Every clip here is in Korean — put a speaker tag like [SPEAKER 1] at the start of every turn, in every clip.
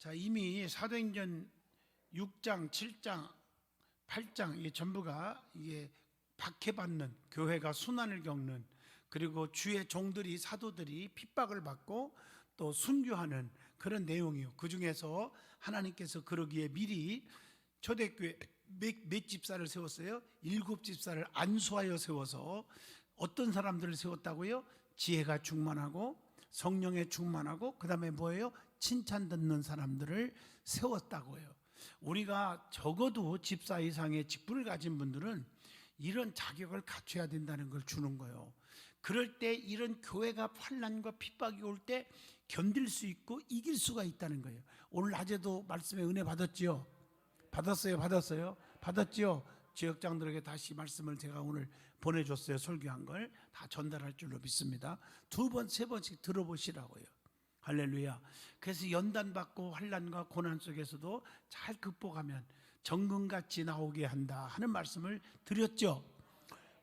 [SPEAKER 1] 자, 이미 사도행전 6장, 7장, 8장 이게 전부가 이게 박해받는, 교회가 순환을 겪는, 그리고 주의 종들이, 사도들이 핍박을 받고 또 순교하는 그런 내용이요. 그 중에서 하나님께서 그러기에 미리 초대교회 몇 집사를 세웠어요? 7집사를 안수하여 세워서 어떤 사람들을 세웠다고요? 지혜가 충만하고 성령에 충만하고 그 다음에 뭐예요? 칭찬 듣는 사람들을 세웠다고요. 우리가 적어도 집사 이상의 직분을 가진 분들은 이런 자격을 갖춰야 된다는 걸 주는 거예요. 그럴 때 이런 교회가 환난과 핍박이 올 때 견딜 수 있고 이길 수가 있다는 거예요. 오늘 낮에도 말씀에 은혜 받았지요? 받았지요? 지역장들에게 다시 말씀을 제가 오늘 보내줬어요. 설교한 걸 다 전달할 줄로 믿습니다. 2번, 3번씩 들어보시라고요. 할렐루야. 그래서 연단받고 환난과 고난 속에서도 잘 극복하면 정금같이 나오게 한다 하는 말씀을 드렸죠.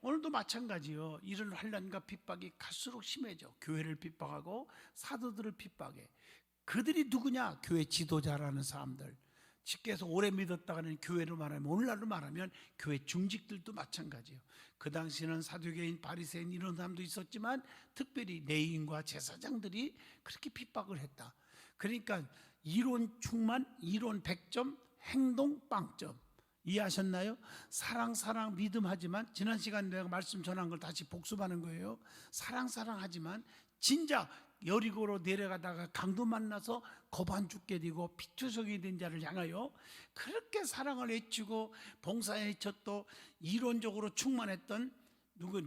[SPEAKER 1] 오늘도 마찬가지요. 이런 환난과 핍박이 갈수록 심해져. 교회를 핍박하고 사도들을 핍박해. 그들이 누구냐? 교회 지도자라는 사람들. 직계에서 오래 믿었다가는 교회로 말하면, 오늘날로 말하면 교회 중직들도 마찬가지예요. 그 당시에는 사두개인, 바리새인 이런 사람도 있었지만 특별히 레위인과 제사장들이 그렇게 핍박을 했다. 그러니까 이론 충만, 이론 100점, 행동 빵점. 이해하셨나요? 사랑 믿음하지만, 지난 시간 내가 말씀 전한 걸 다시 복습하는 거예요. 사랑하지만 진짜 여리고로 내려가다가 강도 만나서 겁 안 죽게 되고 피투성이 된 자를 향하여 그렇게 사랑을 외치고 봉사에 헤쳤도 이론적으로 충만했던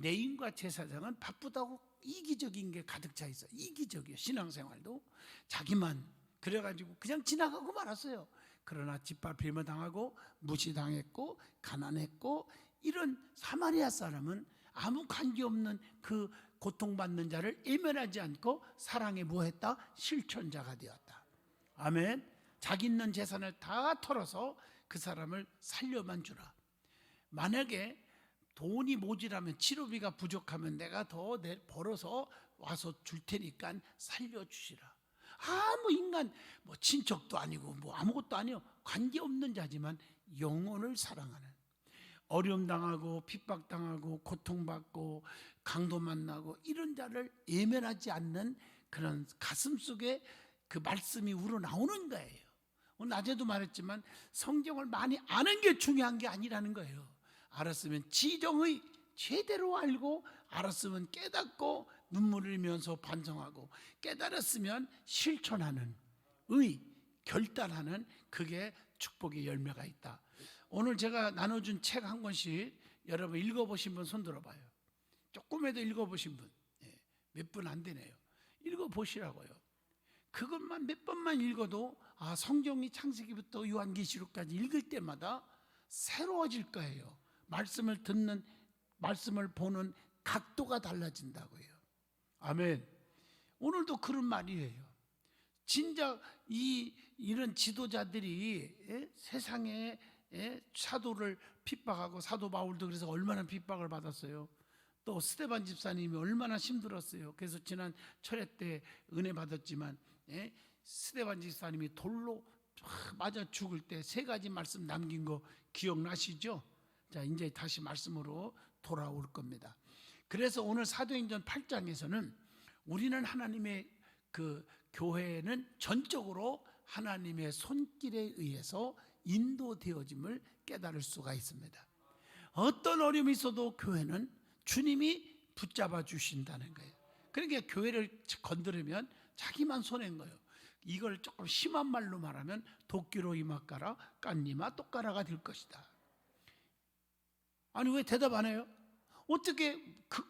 [SPEAKER 1] 레위인과 제사장은 바쁘다고 이기적인 게 가득 차 있어. 이기적이에요. 신앙생활도 자기만 그래가지고 그냥 지나가고 말았어요. 그러나 짓밟힘을 당하고 무시당했고 가난했고, 이런 사마리아 사람은 아무 관계없는 그 고통받는 자를 예면하지 않고 사랑에 뭐했다? 실천자가 되었다. 아멘. 자기 있는 재산을 다 털어서 그 사람을 살려만 주라. 만약에 돈이 모자라면, 치료비가 부족하면 내가 더 벌어서 와서 줄 테니까 살려주시라. 아무 인간, 친척도 아니고 아무것도 아니요, 관계없는 자지만 영혼을 사랑하는, 어려움 당하고 핍박 당하고 고통받고 강도 만나고 이런 자를 예면하지 않는 그런 가슴 속에 그 말씀이 우러나오는 거예요. 오늘 낮에도 말했지만 성경을 많이 아는 게 중요한 게 아니라는 거예요. 알았으면 지정의 제대로 알고, 알았으면 깨닫고 눈물을 흘리면서 반성하고, 깨달았으면 실천하는 결단하는, 그게 축복의 열매가 있다. 오늘 제가 나눠준 책 한 권씩 여러분 읽어보신 분 손 들어봐요. 조금이라도 읽어보신 분, 몇 분 안 되네요. 읽어보시라고요. 그것만 몇 번만 읽어도 성경이 창세기부터 요한계시록까지 읽을 때마다 새로워질 거예요. 말씀을 듣는, 말씀을 보는 각도가 달라진다고요. 아멘. 오늘도 그런 말이에요. 진짜 이런 지도자들이 세상에 사도를 핍박하고, 사도 바울도 그래서 얼마나 핍박을 받았어요. 또 스데반 집사님이 얼마나 힘들었어요. 그래서 지난 철회 때 은혜 받았지만 스데반 집사님이 돌로 맞아 죽을 때 3가지 말씀 남긴 거 기억나시죠? 자, 이제 다시 말씀으로 돌아올 겁니다. 그래서 오늘 사도행전 8장에서는 우리는 하나님의 그 교회는 전적으로 하나님의 손길에 의해서 인도되어짐을 깨달을 수가 있습니다. 어떤 어려움이 있어도 교회는 주님이 붙잡아 주신다는 거예요. 그러니까 교회를 건드리면 자기만 손해인 거예요. 이걸 조금 심한 말로 말하면 도끼로 이마까라 깐니마 똑가라가 될 것이다. 아니 왜 대답 안 해요? 어떻게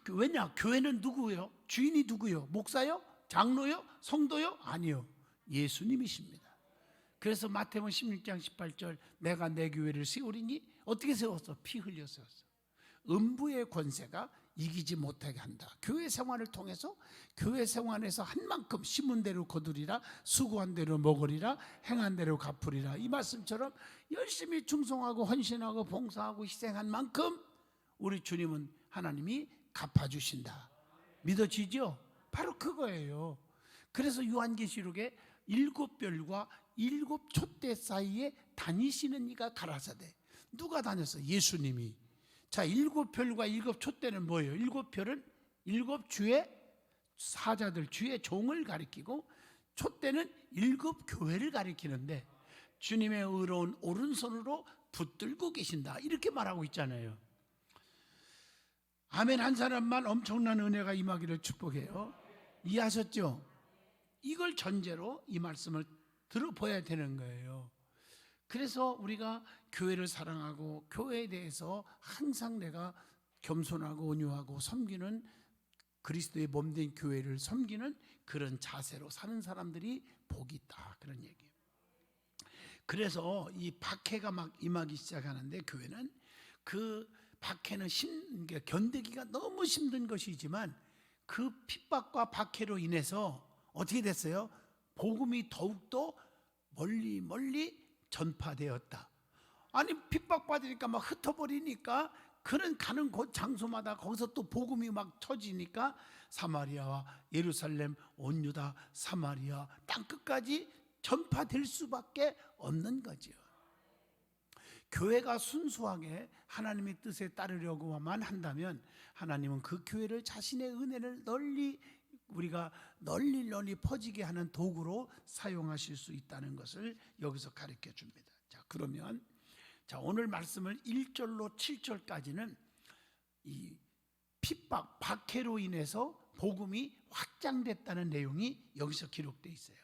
[SPEAKER 1] 왜냐? 교회는 누구예요? 주인이 누구예요? 목사요? 장로요? 성도요? 아니요, 예수님이십니다. 그래서 마태복음 16장 18절 내가 내 교회를 세우리니 어떻게 세웠어? 피 흘려 세웠어. 음부의 권세가 이기지 못하게 한다. 교회 생활을 통해서, 교회 생활에서 한 만큼 심은 대로 거두리라, 수고한 대로 먹으리라, 행한 대로 갚으리라. 이 말씀처럼 열심히 충성하고 헌신하고 봉사하고 희생한 만큼 우리 주님은 하나님이 갚아주신다. 믿어지죠? 바로 그거예요. 그래서 요한계시록에 7별과 일곱 촛대 사이에 다니시는 이가 가라사대. 누가 다녔어? 예수님이. 자, 일곱 별과 일곱 촛대는 뭐예요? 일곱 별은 일곱 주의 사자들, 주의 종을 가리키고, 촛대는 일곱 교회를 가리키는데 주님의 의로운 오른손으로 붙들고 계신다, 이렇게 말하고 있잖아요. 아멘 한 사람만 엄청난 은혜가 임하기를 축복해요. 이해하셨죠? 이걸 전제로 이 말씀을 들어봐야 되는 거예요. 그래서 우리가 교회를 사랑하고 교회에 대해서 항상 내가 겸손하고 온유하고 섬기는, 그리스도의 몸된 교회를 섬기는 그런 자세로 사는 사람들이 복이 있다, 그런 얘기예요. 그래서 이 박해가 막 임하기 시작하는데, 교회는 그 박해는 견디기가 너무 힘든 것이지만 그 핍박과 박해로 인해서 어떻게 됐어요? 복음이 더욱더 멀리 멀리 전파되었다. 아니, 핍박받으니까 막 흩어버리니까 그는 가는 곳 장소마다 거기서 또 복음이 막 터지니까 사마리아와 예루살렘, 온 유다, 사마리아 땅끝까지 전파될 수밖에 없는 거죠. 교회가 순수하게 하나님의 뜻에 따르려고만 한다면 하나님은 그 교회를 자신의 은혜를 우리가 널리 퍼지게 하는 도구로 사용하실 수 있다는 것을 여기서 가르쳐 줍니다. 자, 그러면 오늘 말씀을 1절로 7절까지는 이 핍박, 박해로 인해서 복음이 확장됐다는 내용이 여기서 기록되어 있어요.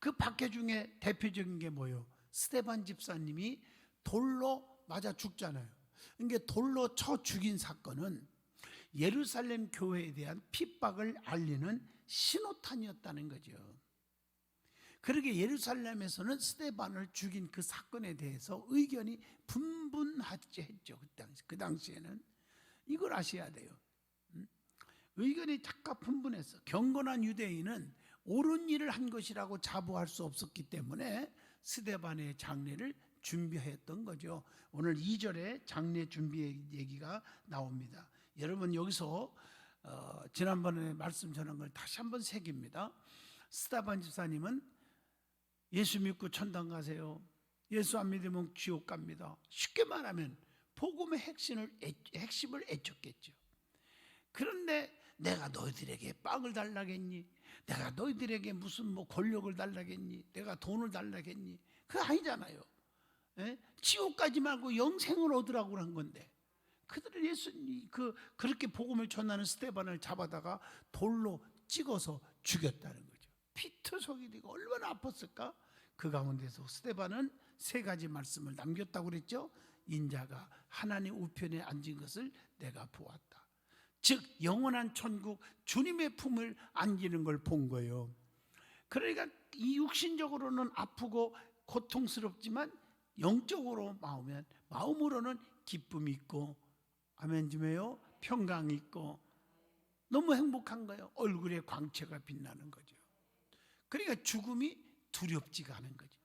[SPEAKER 1] 그 박해 중에 대표적인 게 뭐예요? 스데반 집사님이 돌로 맞아 죽잖아요. 그러니까 돌로 쳐 죽인 사건은 예루살렘 교회에 대한 핍박을 알리는 신호탄이었다는 거죠. 그러게 예루살렘에서는 스데반을 죽인 그 사건에 대해서 의견이 분분했죠. 그 당시에는. 이걸 아셔야 돼요. 의견이 작가 분분했어. 경건한 유대인은 옳은 일을 한 것이라고 자부할 수 없었기 때문에 스데반의 장례를 준비했던 거죠. 오늘 2절에 장례 준비 얘기가 나옵니다. 여러분, 여기서 지난번에 말씀 전한 걸 다시 한번 새깁니다. 스데반 집사님은 예수 믿고 천당 가세요, 예수 안 믿으면 지옥 갑니다, 쉽게 말하면 복음의 핵심을 애쳤겠죠. 그런데 내가 너희들에게 빵을 달라겠니? 내가 너희들에게 무슨 권력을 달라겠니? 내가 돈을 달라겠니? 그거 아니잖아요. 지옥 가지 말고 영생을 얻으라고 한 건데, 그들은 그렇게 복음을 전하는 스데반을 잡아다가 돌로 찍어서 죽였다는 거죠. 피투성이 되고 얼마나 아팠을까? 그 가운데서 스데반은 세 가지 말씀을 남겼다고 그랬죠. 인자가 하나님 우편에 앉은 것을 내가 보았다. 즉 영원한 천국, 주님의 품을 안기는 걸 본 거예요. 그러니까 이 육신적으로는 아프고 고통스럽지만 영적으로 마음으로는 기쁨이 있고, 아멘 좀 해요, 평강이 있고 너무 행복한 거예요. 얼굴에 광채가 빛나는 거죠. 그러니까 죽음이 두렵지가 않은 거죠.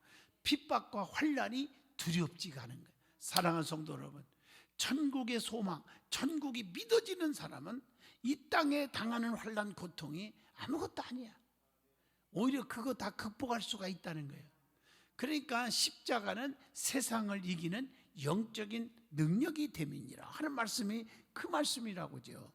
[SPEAKER 1] 핍박과 환난이 두렵지가 않은 거예요. 사랑하는 성도 여러분, 천국의 소망, 천국이 믿어지는 사람은 이 땅에 당하는 환난, 고통이 아무것도 아니야. 오히려 그거 다 극복할 수가 있다는 거예요. 그러니까 십자가는 세상을 이기는 영적인 능력이 됨이니라 하는 말씀이 그 말씀이라고죠.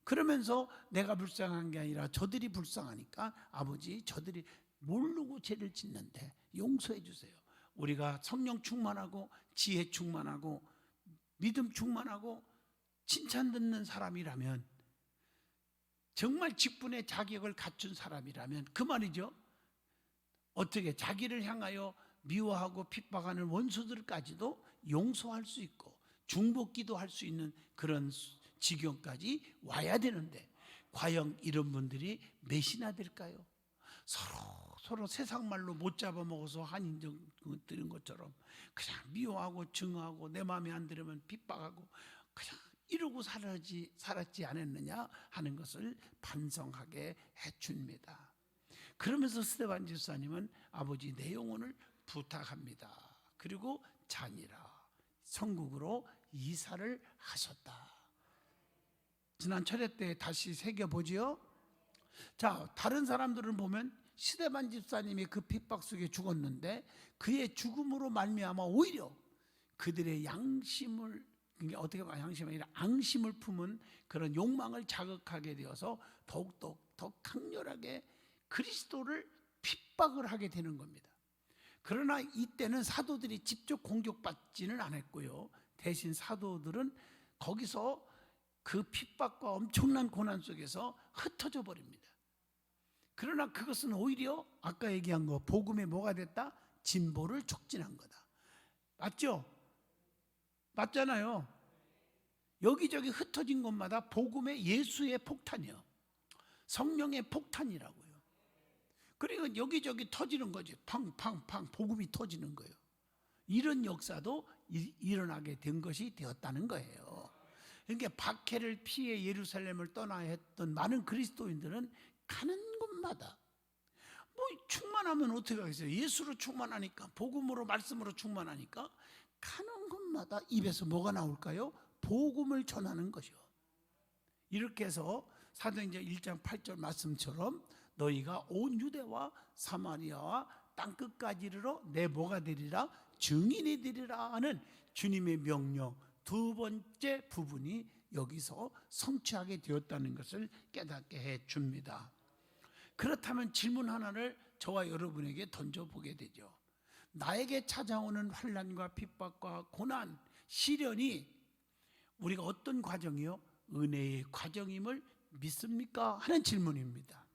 [SPEAKER 1] 그러면서 내가 불쌍한 게 아니라 저들이 불쌍하니까 아버지, 저들이 모르고 죄를 짓는데 용서해 주세요. 우리가 성령 충만하고 지혜 충만하고 믿음 충만하고 칭찬 듣는 사람이라면, 정말 직분의 자격을 갖춘 사람이라면 그 말이죠. 어떻게 자기를 향하여 미워하고 핍박하는 원수들까지도 용서할 수 있고 중복기도 할 수 있는 그런 지경까지 와야 되는데, 과연 이런 분들이 몇이나 될까요? 서로 세상 말로 못 잡아먹어서 한인정 들은 것처럼 그냥 미워하고 증오하고 내 마음에 안 들으면 핍박하고 그냥 이러고 살았지 않았느냐 하는 것을 반성하게 해줍니다. 그러면서 스데반 집사님은 아버지, 내 영혼을 부탁합니다. 그리고 자니라 천국으로 이사를 하셨다. 지난 철회 때 다시 새겨보지요. 자, 다른 사람들은 보면 시데반 집사님이 그 핍박 속에 죽었는데 그의 죽음으로 말미암아 오히려 그들의 양심을, 어떻게 보면 양심이 아니라 앙심을 품은 그런 욕망을 자극하게 되어서 더욱더 더 강렬하게 그리스도를 핍박을 하게 되는 겁니다. 그러나 이때는 사도들이 직접 공격받지는 않았고요. 대신 사도들은 거기서 그 핍박과 엄청난 고난 속에서 흩어져 버립니다. 그러나 그것은 오히려 아까 얘기한 거 복음에 뭐가 됐다? 진보를 촉진한 거다. 맞죠? 맞잖아요. 여기저기 흩어진 곳마다 복음의 예수의 폭탄이요, 성령의 폭탄이라고요. 그러니까 여기저기 터지는 거지. 팡팡팡 복음이 터지는 거예요. 이런 역사도 일어나게 된 것이 되었다는 거예요. 그러니까 박해를 피해 예루살렘을 떠나야 했던 많은 그리스도인들은 가는 곳마다 뭐 충만하면 어떻게 하겠어요? 예수로 충만하니까, 복음으로 말씀으로 충만하니까 가는 곳마다 입에서 뭐가 나올까요? 복음을 전하는 것이요. 이렇게 해서 사도행전 1장 8절 말씀처럼 너희가 온 유대와 사마리아와 땅끝까지 이르러 내 뭐가 되리라? 증인이 되리라 하는 주님의 명령 두 번째 부분이 여기서 성취하게 되었다는 것을 깨닫게 해 줍니다. 그렇다면 질문 하나를 저와 여러분에게 던져보게 되죠. 나에게 찾아오는 환난과 핍박과 고난, 시련이 우리가 어떤 과정이요? 은혜의 과정임을 믿습니까? 하는 질문입니다.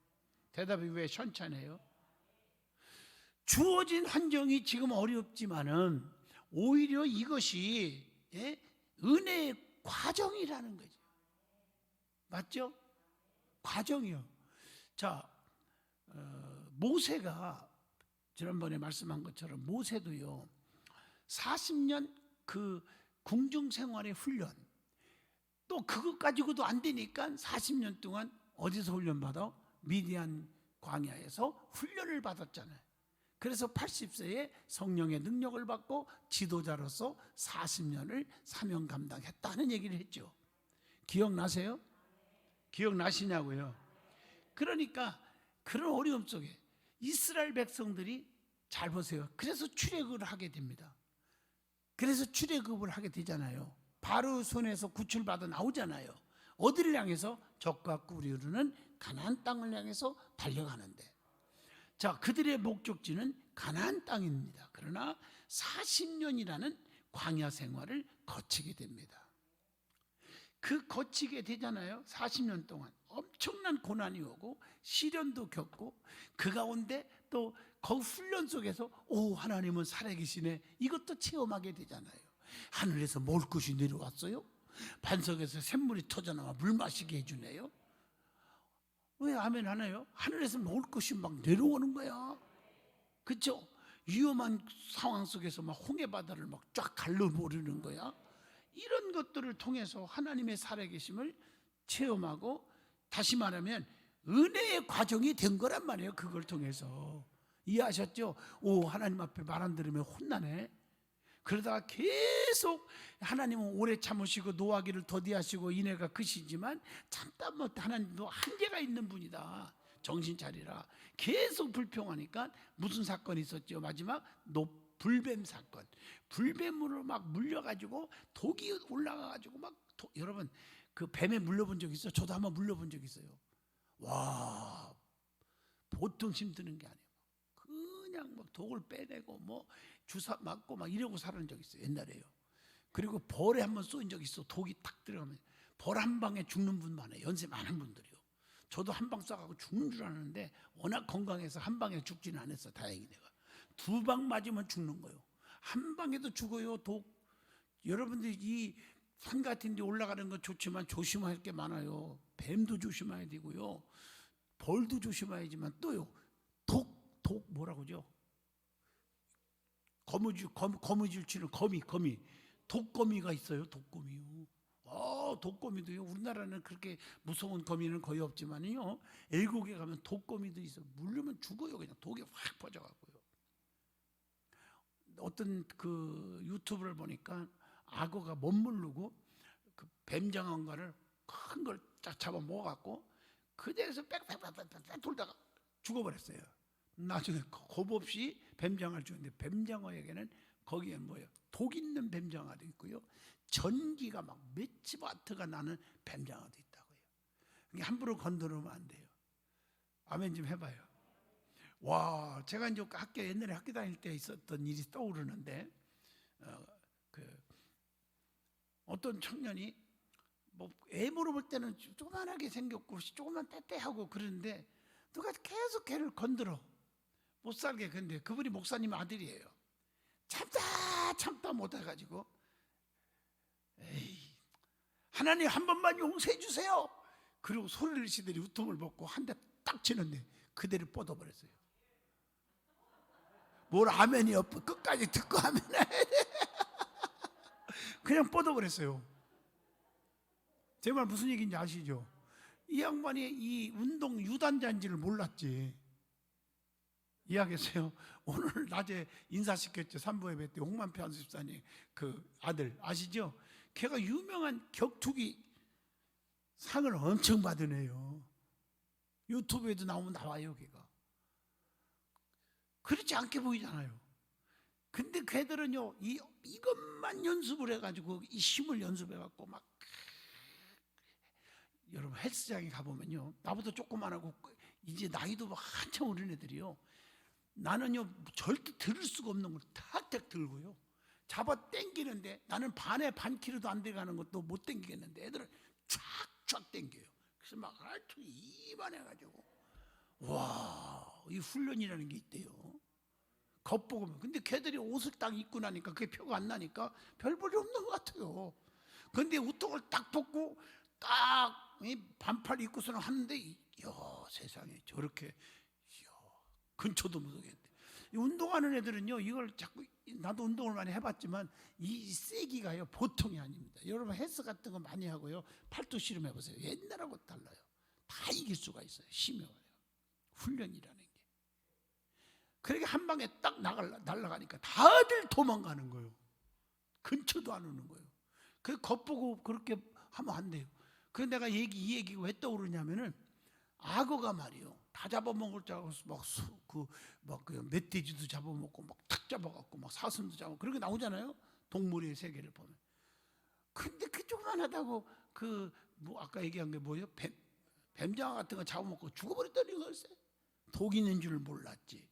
[SPEAKER 1] 대답이 왜 시원찮아요? 주어진 환경이 지금 어렵지만은 오히려 이것이 은혜의 과정이라는 거죠. 맞죠? 과정이요. 자, 모세가 지난번에 말씀한 것처럼 모세도요 40년 그 궁중 생활의 훈련, 또 그것 가지고도 안 되니까 40년 동안 어디서 훈련 받아? 미디안 광야에서 훈련을 받았잖아요. 그래서 80세에 성령의 능력을 받고 지도자로서 40년을 사명 감당했다는 얘기를 했죠. 기억나세요? 기억나시냐고요? 그러니까 그런 어려움 속에 이스라엘 백성들이, 잘 보세요, 그래서 출애굽을 하게 됩니다. 그래서 출애굽을 하게 되잖아요. 바로 손에서 구출받아 나오잖아요. 어디를 향해서? 적과 꿀이 흐르는 가나안 땅을 향해서 달려가는데, 자, 그들의 목적지는 가나안 땅입니다. 그러나 40년이라는 광야 생활을 거치게 됩니다. 그 거치게 되잖아요. 40년 동안 엄청난 고난이 오고 시련도 겪고 그 가운데 또 그 훈련 속에서 오, 하나님은 살아계시네, 이것도 체험하게 되잖아요. 하늘에서 먹을 것이 내려왔어요. 반석에서 샘물이 터져나와 물 마시게 해주네요. 왜 아멘 하나요? 하늘에서 먹을 것이 막 내려오는 거야. 그렇죠? 위험한 상황 속에서 막 홍해 바다를 막 쫙 갈라버리는 거야. 이런 것들을 통해서 하나님의 살아계심을 체험하고, 다시 말하면 은혜의 과정이 된 거란 말이에요. 그걸 통해서. 이해하셨죠? 오, 하나님 앞에 말 안 들으면 혼나네. 그러다가 계속 하나님은 오래 참으시고 노하기를 더디하시고 인애가 크시지만 참다 못, 하나님도 한계가 있는 분이다, 정신 차리라. 계속 불평하니까 무슨 사건이 있었죠? 마지막 불뱀 사건. 불뱀으로 막 물려가지고 독이 올라가가지고 막 여러분 그 뱀에 물려본 적 있어요? 저도 한번 물려본 적 있어요. 와, 보통 힘드는 게 아니에요. 그냥 막 독을 빼내고 뭐 주사 맞고 막 이러고 살은 적 있어요, 옛날에요. 그리고 벌에 한번 쏘인 적 있어. 독이 탁 들어가면 벌 한 방에 죽는 분 많아요. 연세 많은 분들이요. 저도 한 방 쏴가고 죽는 줄 알았는데 워낙 건강해서 한 방에 죽지는 않았어. 다행히 내가. 2방 맞으면 죽는 거예요. 한 방에도 죽어요, 독. 여러분들 이 산 같은 데 올라가는 건 좋지만 조심할 게 많아요. 뱀도 조심해야 되고요, 벌도 조심해야지만 또요, 독 뭐라고죠? 거미줄 치는 거미. 독거미가 있어요. 독거미요. 독거미도요. 우리나라는 그렇게 무서운 거미는 거의 없지만요, 외국에 가면 독거미도 있어. 물리면 죽어요. 그냥 독이 확 퍼져갖고요. 어떤 그 유튜브를 보니까 악어가 못 물르고 그 뱀장어인가를 큰 걸 쫙 잡아 먹어갖고 그 자리에서 빽빽빽빽 돌다가 죽어버렸어요. 나중에 겁 없이 뱀장어를 주는데 뱀장어에게는 거기에 뭐예요? 독 있는 뱀장어도 있고요. 전기가 막 메치바트가 나는 뱀장어도 있다고요. 그러니까 함부로 건드리면 안 돼요. 아멘 좀 해봐요. 와, 제가 이제 옛날에 학교 다닐 때 있었던 일이 떠오르는데, 어떤 청년이 애 물어볼 때는 조그만하게 생겼고 조그만 떼떼하고 그러는데 누가 계속 걔를 건드려 못 살게. 근데 그분이 목사님 아들이에요. 참다 못해가지고, 에이, 하나님 한 번만 용서해 주세요. 그리고 소리를 지더니 우통을 벗고 한 대 딱 치는데 그대로 뻗어버렸어요. 뭘 아멘이 없고 끝까지 듣고 하면 그냥 뻗어버렸어요. 제 말 무슨 얘기인지 아시죠? 이 양반이 이 운동 유단자인지를 몰랐지. 이해하겠어요? 오늘 낮에 인사시켰죠. 산부예배 때 홍만표 안수집사님 그 아들 아시죠? 걔가 유명한 격투기 상을 엄청 받은 애요. 유튜브에도 나와요. 걔가 그렇지 않게 보이잖아요. 근데 걔들은요 이것만 연습을 해가지고 이 힘을 연습해갖고 막, 여러분 헬스장에 가보면요, 나보다 조그만하고 이제 나이도 막 한참 어린 애들이요, 나는요 절대 들을 수가 없는 걸 탁탁 들고요 잡아 당기는데 나는 반 킬로도 안 돼가는 것도 못 당기겠는데 애들은 쫙쫙 당겨요. 그래서 막 알투 이만해가지고, 와, 이 훈련이라는 게 있대요. 겉보고. 근데 걔들이 옷을 딱 입고 나니까 그게 표가 안 나니까 별 볼이 없는 것 같아요. 근데 우통을 딱 벗고 딱 반팔 입고서는 하는데, 이야 세상에 저렇게, 이야 근처도 못 오겠는데. 운동하는 애들은요 이걸 자꾸, 나도 운동을 많이 해봤지만 이 세기가요 보통이 아닙니다. 여러분 헬스 같은 거 많이 하고요 팔도 씨름 해보세요. 옛날하고 달라요. 다 이길 수가 있어요. 힘이 와요. 훈련이라는 게. 그러니까 한 방에 딱 날아가니까 다들 도망가는 거예요. 근처도 안 오는 거예요. 그 겉보고 그렇게 하면 안 돼요. 그래서 내가 이 얘기가 왜 떠오르냐면은, 악어가 말이요 다 잡아먹을 줄 알고 그 멧돼지도 잡아먹고 막 탁 잡아갖고 막 사슴도 잡아, 그렇게 나오잖아요. 동물의 세계를 보면. 근데 그 조그만하다고 아까 얘기한 게 뭐예요? 뱀장어 같은 거 잡아먹고 죽어버렸다는 걸세. 독 있는 줄 몰랐지.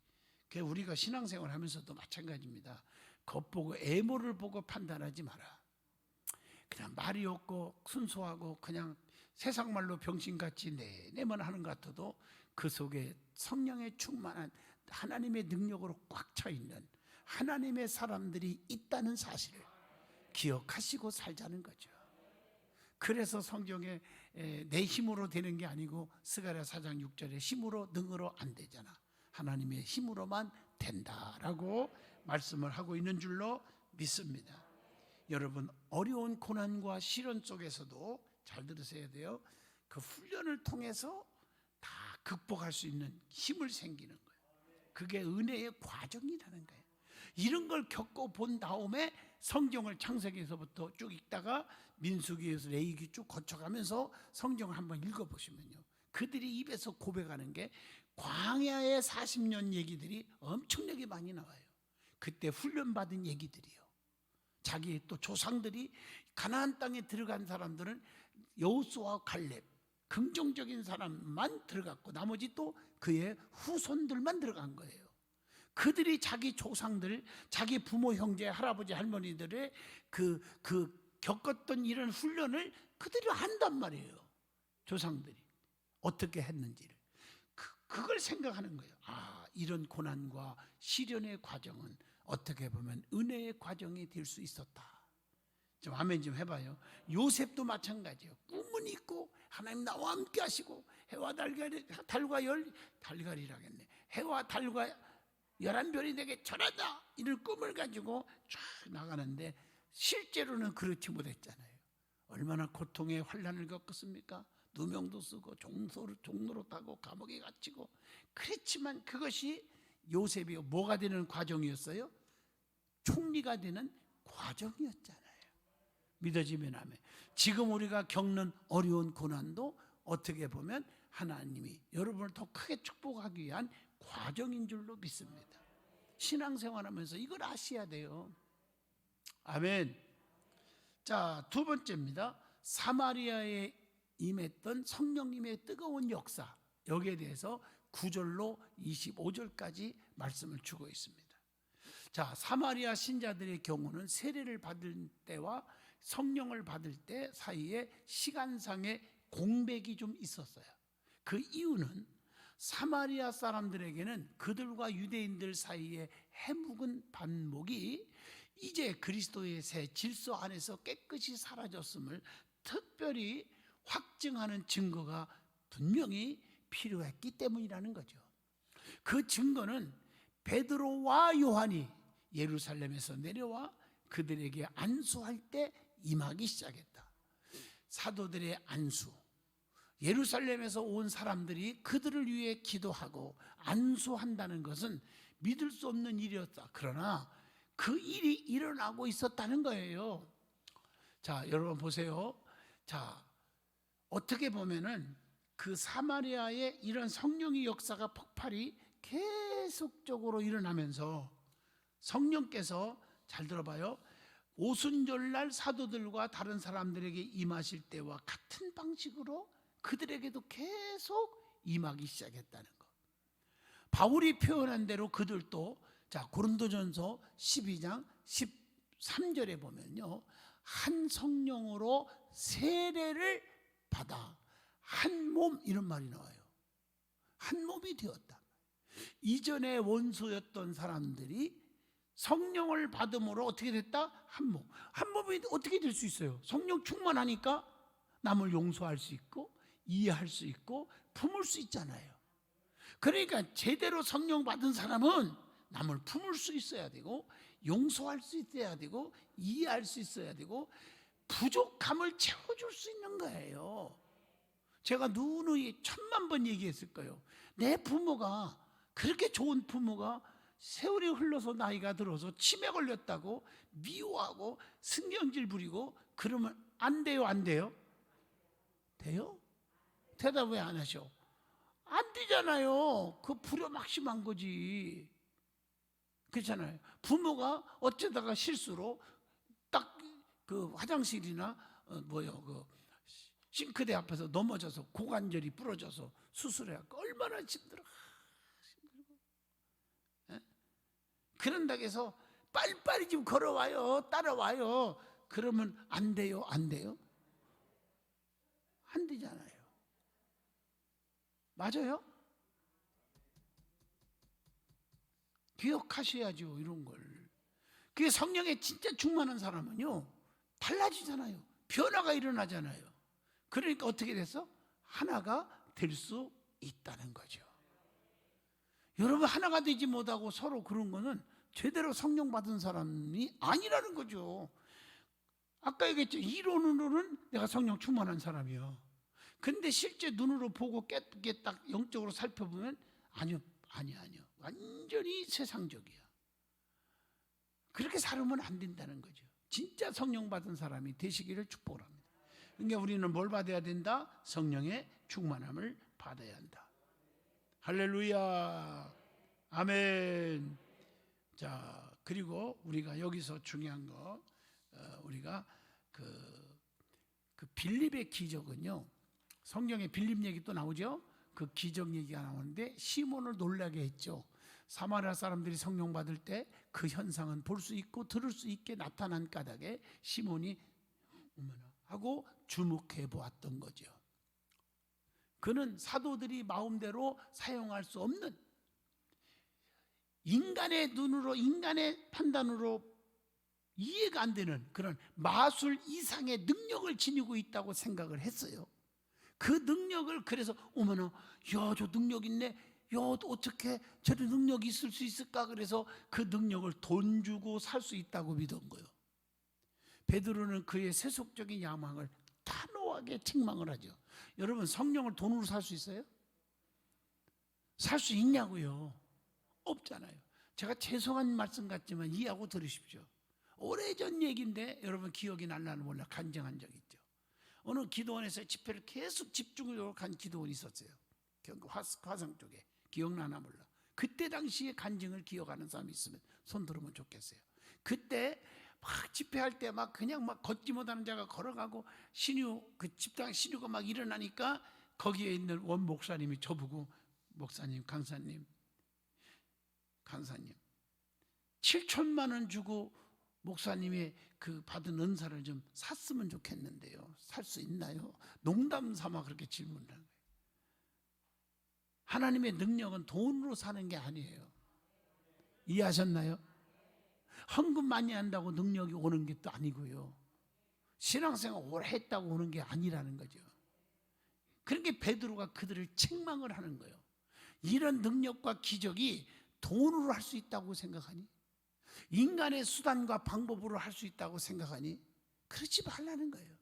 [SPEAKER 1] 그 우리가 신앙생활 하면서도 마찬가지입니다. 겉보고 애모를 보고 판단하지 마라. 그냥 말이 없고 순수하고 그냥 세상 말로 병신같이 내내만 하는 것 같아도 그 속에 성령의 충만한 하나님의 능력으로 꽉 차 있는 하나님의 사람들이 있다는 사실을 기억하시고 살자는 거죠. 그래서 성경에 내 힘으로 되는 게 아니고 스가랴 4장 6절에 힘으로 능으로 안 되잖아. 하나님의 힘으로만 된다라고 말씀을 하고 있는 줄로 믿습니다. 여러분 어려운 고난과 시련 속에서도 잘 들으셔야 돼요. 그 훈련을 통해서 다 극복할 수 있는 힘을 생기는 거예요. 그게 은혜의 과정이라는 거예요. 이런 걸 겪어본 다음에 성경을 창세기에서부터 쭉 읽다가 민수기에서 레위기 쭉 거쳐가면서 성경을 한번 읽어보시면요, 그들이 입에서 고백하는 게 광야의 40년 얘기들이 엄청나게 많이 나와요. 그때 훈련받은 얘기들이요. 자기 또 조상들이 가나안 땅에 들어간 사람들은 여호수아와 갈렙, 긍정적인 사람만 들어갔고 나머지 또 그의 후손들만 들어간 거예요. 그들이 자기 조상들, 자기 부모, 형제, 할아버지, 할머니들의 겪었던 이런 훈련을 그들이 한단 말이에요. 조상들이 어떻게 했는지를. 그걸 생각하는 거예요. 아, 이런 고난과 시련의 과정은 어떻게 보면 은혜의 과정이 될 수 있었다. 좀 아멘 좀 해봐요. 요셉도 마찬가지예요. 꿈은 있고 하나님 나와 함께 하시고 해와 달걀이라겠네. 해와 달과 11별이 내게 절하다, 이런 꿈을 가지고 쫙 나가는데 실제로는 그렇지 못했잖아요. 얼마나 고통의 환난을 겪었습니까? 누명도 쓰고 종로로 타고 감옥에 갇히고. 그렇지만 그것이 요셉이 뭐가 되는 과정이었어요? 총리가 되는 과정이었잖아요. 믿어지면 아멘. 지금 우리가 겪는 어려운 고난도 어떻게 보면 하나님이 여러분을 더 크게 축복하기 위한 과정인 줄로 믿습니다. 신앙생활하면서 이걸 아셔야 돼요. 아멘. 자, 두 번째입니다. 사마리아에 임했던 성령님의 뜨거운 역사, 여기에 대해서 9절로 25절까지 말씀을 주고 있습니다. 자, 사마리아 신자들의 경우는 세례를 받을 때와 성령을 받을 때 사이에 시간상의 공백이 좀 있었어요. 그 이유는 사마리아 사람들에게는 그들과 유대인들 사이에 해묵은 반목이 이제 그리스도의 새 질서 안에서 깨끗이 사라졌음을 특별히 확증하는 증거가 분명히 필요했기 때문이라는 거죠. 그 증거는 베드로와 요한이 예루살렘에서 내려와 그들에게 안수할 때 임하기 시작했다. 사도들의 안수, 예루살렘에서 온 사람들이 그들을 위해 기도하고 안수한다는 것은 믿을 수 없는 일이었다. 그러나 그 일이 일어나고 있었다는 거예요. 자, 여러분 보세요. 자, 어떻게 보면은 그 사마리아의 이런 성령의 역사가 폭발이 계속적으로 일어나면서 성령께서, 잘 들어봐요, 오순절날 사도들과 다른 사람들에게 임하실 때와 같은 방식으로 그들에게도 계속 임하기 시작했다는 것. 바울이 표현한 대로 그들도, 자, 고린도전서 12장 13절에 보면요, 한 성령으로 세례를 받아 한 몸, 이런 말이 나와요. 한 몸이 되었다. 이전에 원수였던 사람들이 성령을 받음으로 어떻게 됐다? 한 몸. 한 몸이 어떻게 될 수 있어요? 성령 충만하니까 남을 용서할 수 있고 이해할 수 있고 품을 수 있잖아요. 그러니까 제대로 성령 받은 사람은 남을 품을 수 있어야 되고 용서할 수 있어야 되고 이해할 수 있어야 되고 부족함을 채워줄 수 있는 거예요. 제가 누누이 1000만 번 얘기했을 거예요. 내 부모가, 그렇게 좋은 부모가 세월이 흘러서 나이가 들어서 치매 걸렸다고 미워하고 신경질 부리고 그러면 안 돼요, 안 돼요? 돼요? 대답 왜 안 하셔? 안 되잖아요. 그 불효막심한 거지. 그렇잖아요. 부모가 어쩌다가 실수로 딱 그 화장실이나 그 싱크대 앞에서 넘어져서 고관절이 부러져서 수술해야 얼마나 힘들어. 그런다고 해서 빨리빨리 좀 걸어와요, 따라와요. 그러면 안 돼요, 안 돼요? 안 되잖아요. 맞아요? 기억하셔야죠, 이런 걸. 그게 성령에 진짜 충만한 사람은요, 달라지잖아요. 변화가 일어나잖아요. 그러니까 어떻게 됐어? 하나가 될 수 있다는 거죠. 여러분, 하나가 되지 못하고 서로 그런 거는 제대로 성령 받은 사람이 아니라는 거죠. 아까 얘기했죠. 이론으로는 내가 성령 충만한 사람이요. 근데 실제 눈으로 보고 깨끗게 딱 영적으로 살펴보면 아니요. 완전히 세상적이야. 그렇게 살면 안 된다는 거죠. 진짜 성령 받은 사람이 되시기를 축복합니다. 그러니까 우리는 뭘 받아야 된다? 성령의 충만함을 받아야 한다. 할렐루야. 아멘. 자, 그리고 우리가 여기서 중요한 거, 우리가 그 빌립의 기적은요, 성경에 빌립 얘기 또 나오죠. 그 기적 얘기가 나오는데 시몬을 놀라게 했죠. 사마리아 사람들이 성령 받을 때 그 현상은 볼 수 있고 들을 수 있게 나타난 까닭에 시몬이 어머나 하고 주목해 보았던 거죠. 그는 사도들이 마음대로 사용할 수 없는, 인간의 눈으로, 인간의 판단으로 이해가 안 되는 그런 마술 이상의 능력을 지니고 있다고 생각을 했어요. 그 능력을, 그래서 어머나, 야, 저 능력 있네. 야, 어떻게 저런 능력이 있을 수 있을까? 그래서 그 능력을 돈 주고 살 수 있다고 믿은 거예요. 베드로는 그의 세속적인 야망을 단호하게 책망을 하죠. 여러분, 성령을 돈으로 살 수 있어요? 살 수 있냐고요? 없잖아요. 제가 죄송한 말씀 같지만 이해하고 들으십시오. 오래전 얘기인데 여러분 기억이 날라는 몰라 간증한 적 있죠. 어느 기도원에서 집회를 계속 집중적으로 간 기도원이 있었어요. 경기 화성 쪽에. 기억나나 몰라. 그때 당시의 간증을 기억하는 사람이 있으면 손 들으면 좋겠어요. 그때 막 집회할 때 막 그냥 막 걷지 못하는 자가 걸어가고 그 집당 신유가 막 일어나니까 거기에 있는 원 목사님이 저보고 목사님, 강사님 7천만 원 주고 목사님의 그 받은 은사를 좀 샀으면 좋겠는데요. 살 수 있나요? 농담 삼아 그렇게 질문을 한 거예요. 하나님의 능력은 돈으로 사는 게 아니에요. 이해하셨나요? 헌금 많이 한다고 능력이 오는 게 또 아니고요. 신앙생활 오래 했다고 오는 게 아니라는 거죠. 그러니까 베드로가 그들을 책망을 하는 거예요. 이런 능력과 기적이 돈으로 할 수 있다고 생각하니? 인간의 수단과 방법으로 할 수 있다고 생각하니? 그렇지 말라는 거예요.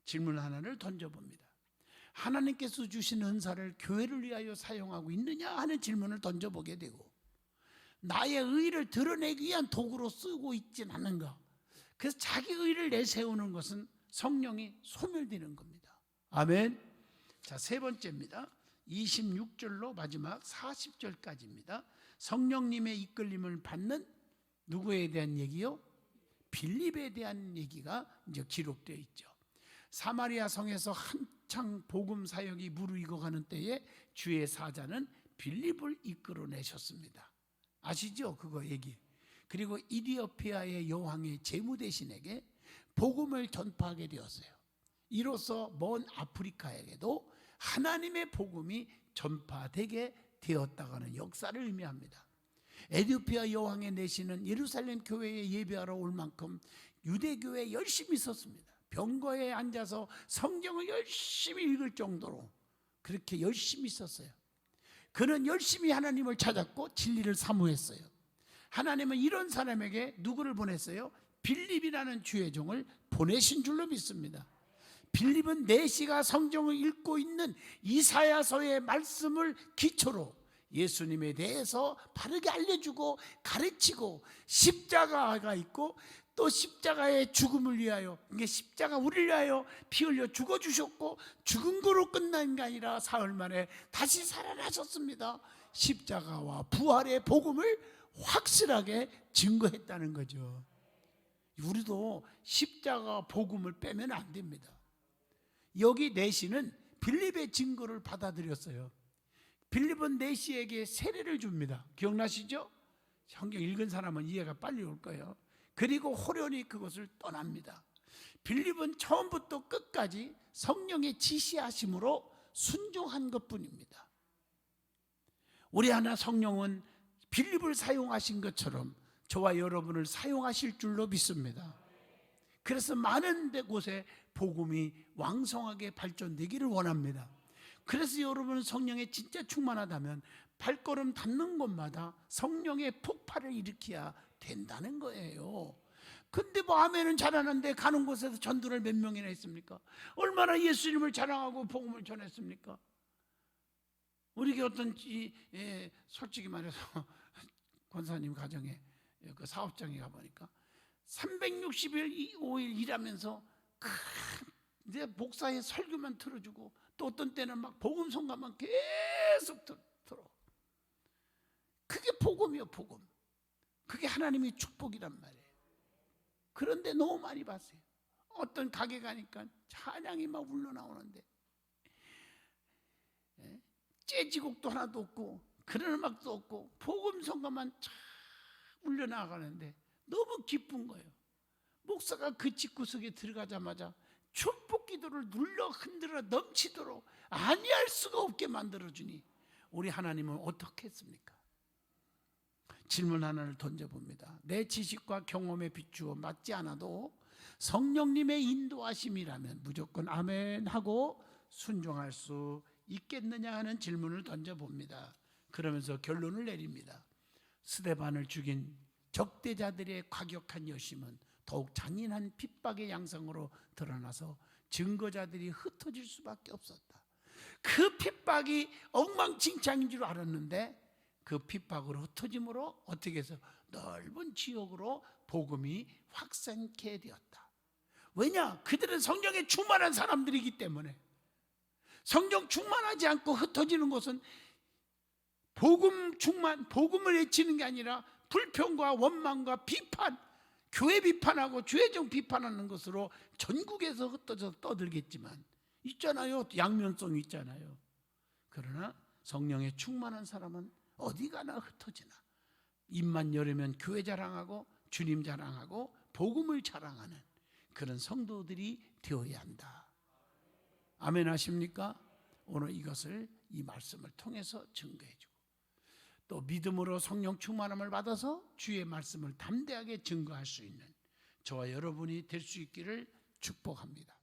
[SPEAKER 1] 질문 하나를 던져봅니다. 하나님께서 주신 은사를 교회를 위하여 사용하고 있느냐 하는 질문을 던져보게 되고, 나의 의를 드러내기 위한 도구로 쓰고 있진 않은가? 그래서 자기 의를 내세우는 것은 성령이 소멸되는 겁니다. 아멘. 자, 세 번째입니다. 26절로 마지막 40절까지입니다. 성령님의 이끌림을 받는 누구에 대한 얘기요? 빌립에 대한 얘기가 이제 기록되어 있죠. 사마리아 성에서 한창 복음 사역이 무르익어가는 때에 주의 사자는 빌립을 이끌어내셨습니다. 아시죠? 그거 얘기. 그리고 이디오피아의 여왕의 제무대신에게 복음을 전파하게 되었어요. 이로써 먼 아프리카에게도 하나님의 복음이 전파되게 되었다가는 역사를 의미합니다. 에티오피아 여왕의 내시는 예루살렘 교회에 예배하러 올 만큼 유대교회에 열심히 있었습니다. 병거에 앉아서 성경을 열심히 읽을 정도로 그렇게 열심히 있었어요. 그는 열심히 하나님을 찾았고 진리를 사모했어요. 하나님은 이런 사람에게 누구를 보냈어요? 빌립이라는 주의 종을 보내신 줄로 믿습니다. 빌립은 내시가 성경을 읽고 있는 이사야서의 말씀을 기초로 예수님에 대해서 바르게 알려주고 가르치고, 십자가가 있고 또 십자가의 죽음을 위하여, 이게 십자가 우리를 위하여 피 흘려 죽어주셨고 죽은 거로 끝난 게 아니라 사흘 만에 다시 살아나셨습니다. 십자가와 부활의 복음을 확실하게 증거했다는 거죠. 우리도 십자가 복음을 빼면 안 됩니다. 여기 내시는 빌립의 증거를 받아들였어요. 빌립은 내시에게 세례를 줍니다. 기억나시죠? 성경 읽은 사람은 이해가 빨리 올 거예요. 그리고 호련히 그것을 떠납니다. 빌립은 처음부터 끝까지 성령의 지시하심으로 순종한 것뿐입니다. 우리 하나 성령은 빌립을 사용하신 것처럼 저와 여러분을 사용하실 줄로 믿습니다. 그래서 많은 곳에 복음이 왕성하게 발전되기를 원합니다. 그래서 여러분은 성령에 진짜 충만하다면 발걸음 닿는 곳마다 성령의 폭발을 일으켜야 된다는 거예요. 근데 뭐 아멘은 잘하는데 가는 곳에서 전도를 몇 명이나 했습니까? 얼마나 예수님을 자랑하고 복음을 전했습니까? 우리 어떤 솔직히 말해서 권사님 가정에 그 사업장에 가보니까 365일 일하면서 이제 목사의 설교만 틀어주고, 또 어떤 때는 막 복음 성가만 계속 들어. 그게 복음이요, 복음. 그게 하나님의 축복이란 말이에요. 그런데 너무 많이 봤어요. 어떤 가게 가니까 찬양이 막 울러나오는데 재지곡도 하나도 없고 그런 음악도 없고 복음 성가만 쫙 울려나가는데 너무 기쁜 거예요. 목사가 그 집구석에 들어가자마자 축복 기도를 눌러 흔들어 넘치도록 아니할 수가 없게 만들어주니 우리 하나님은 어떻게 했습니까? 질문 하나를 던져봅니다. 내 지식과 경험에 비추어 맞지 않아도 성령님의 인도하심이라면 무조건 아멘 하고 순종할 수 있겠느냐 하는 질문을 던져봅니다. 그러면서 결론을 내립니다. 스데반을 죽인 적대자들의 과격한 여심은 더욱 잔인한 핍박의 양상으로 드러나서 증거자들이 흩어질 수밖에 없었다. 그 핍박이 엉망진창인 줄 알았는데 그 핍박으로 흩어짐으로 어떻게 해서 넓은 지역으로 복음이 확산케 되었다. 왜냐? 그들은 성령에 충만한 사람들이기 때문에. 성령 충만하지 않고 흩어지는 것은 복음 충만, 복음을 외치는 게 아니라 불평과 원망과 비판, 교회 비판하고 죄정 비판하는 것으로 전국에서 흩어져 떠들겠지만 있잖아요. 양면성이 있잖아요. 그러나 성령에 충만한 사람은 어디 가나 흩어지나 입만 열으면 교회 자랑하고 주님 자랑하고 복음을 자랑하는 그런 성도들이 되어야 한다. 아멘 하십니까? 오늘 이것을 이 말씀을 통해서 증거해주고 또 믿음으로 성령 충만함을 받아서 주의 말씀을 담대하게 증거할 수 있는 저와 여러분이 될 수 있기를 축복합니다.